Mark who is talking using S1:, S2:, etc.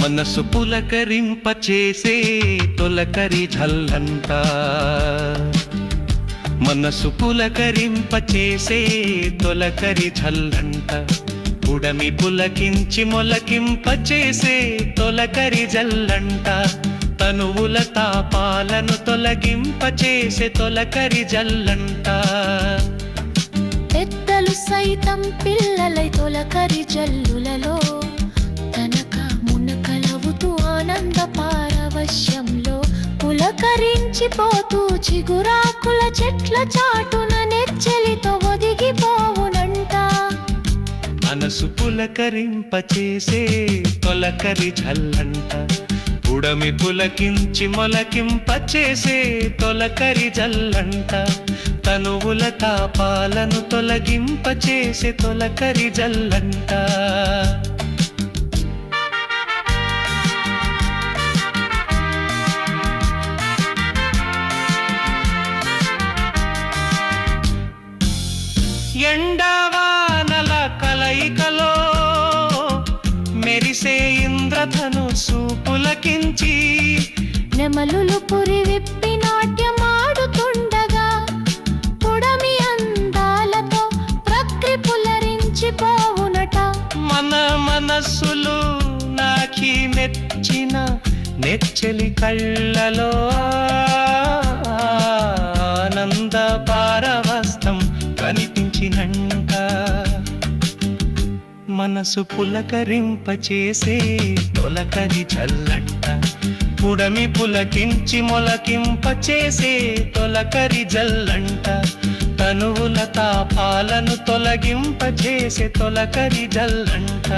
S1: మనసు పులకరింపచేసే తొలకరి జల్లంట, మనసు పులకరింపచేసే తొలకరి జల్లంట, ఉడమి పులకించి మొలకింపచేసే తొలకరి జల్లంట, తనువుల తాపాలను తొలగింపచేసే తొలకరి జల్లంట.
S2: పెద్దలు సైతం పిల్లలై తొలకరి జల్లులలో తనక మునకలవుతూ ఆనంద పారవశ్యంలో పులకరించిపోతూ చిగురాకుల చెట్ల చాటున నెచ్చెలితో ఒదిగిపోవునంట.
S1: మనసు పులకరింపచేసే తొలకరి జల్లంట, ఉడమి పులకించి మొలకింపచేసే తొలకరి జల్లంట, తనువుల తాపాలను తొలగింపచేసే తొలకరి జల్లంట. ఎండవానల కలయికలో మెరిసే ఇంద్రధనుస్సు పులకించి
S2: నెమలులు పురి విప్పి నాట్యమాడుతుండగా పుడమి అందాలతో ప్రకృతి పులరించిపోవునట.
S1: మన మనస్సులు నాకి మెచ్చిన నెచ్చెలి కళ్ళలో ఆనంద పారవస్తం కనిపించినంక, మనసు పులకరింపచేసే తొలకరి జల్లంట, ఉడమి పులకించి మొలకింపచేసే తొలకరి జల్లంట, తనువుల తాపాలను తొలగింపచేసే తొలకరి జల్లంట.